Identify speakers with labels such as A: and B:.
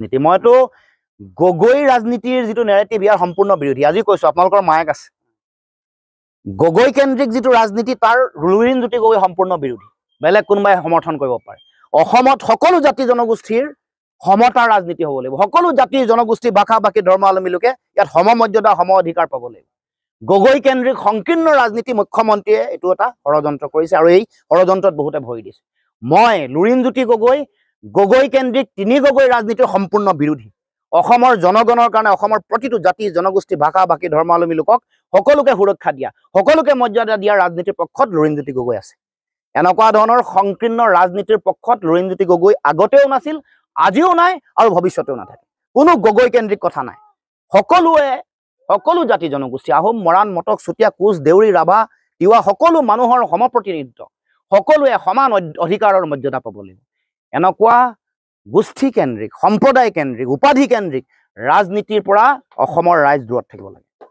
A: নীতি মইতো গগৈ ৰাজনীতিৰ যিটো নেৰেটিভ ইয়াৰ সম্পূৰ্ণ বিৰোধী। আজি কৈছো আপোনালোকৰ মায়েক আছে, গগৈ কেন্দ্ৰিক যিটো ৰাজনীতি তাৰ লুৰিণজ্যোতি গগৈ সম্পূৰ্ণ বিৰোধী। বেলেগ কোনোবাই সমৰ্থন কৰিব পাৰে। অসমত সকলো জাতি জনগোষ্ঠীৰ সমতাৰ ৰাজনীতি হ'ব লাগিব। সকলো জাতি জনগোষ্ঠী ভাষা ভাষী ধৰ্মাৱলম্বী লোকে ইয়াত সমমৰ্যাদা সম অধিকাৰ পাব লাগিব। গগৈ কেন্দ্ৰিক সংকীৰ্ণ ৰাজনীতি মুখ্যমন্ত্ৰীয়ে এইটো এটা ষড়যন্ত্ৰ কৰিছে আৰু এই ষড়যন্ত্ৰত বহুতে ভৰি দিছে। মই লুৰিণজ্যোতি গগৈ গগৈ কেন্দ্ৰিক তিনি গগৈ ৰাজনীতিৰ সম্পূৰ্ণ বিৰোধী। অসমৰ জনগণৰ কাৰণে অসমৰ প্ৰতিটো জাতি জনগোষ্ঠী ভাষা ভাষী ধৰ্মাৱলম্বী লোকক সকলোকে সুৰক্ষা দিয়া, সকলোকে মৰ্যাদা দিয়া ৰাজনীতিৰ পক্ষত লুৰিণজ্যোতি গগৈ আছে। এনেকুৱা ধৰণৰ সংকীৰ্ণ ৰাজনীতিৰ পক্ষত লুৰিণজ্যোতি গগৈ আগতেও নাছিল, আজিও নাই আৰু ভৱিষ্যতেও নাথাকে। কোনো গগৈ কেন্দ্ৰিক কথা নাই। সকলো জাতি জনগোষ্ঠী আহোম মৰাণ মটক চুতীয়া কোচ দেউৰী ৰাভা তিৱা সকলো মানুহৰ সমপ্ৰতিনিধিত্ব, সকলোৱে সমান অধিকাৰৰ মৰ্যাদা পাব লাগিব। এনেকুৱা গোষ্ঠী কেন্দ্ৰিক সম্প্ৰদায় কেন্দ্ৰিক উপাধি কেন্দ্ৰিক ৰাজনীতিৰ পৰা অসমৰ ৰাইজ দূৰত থাকিব লাগে।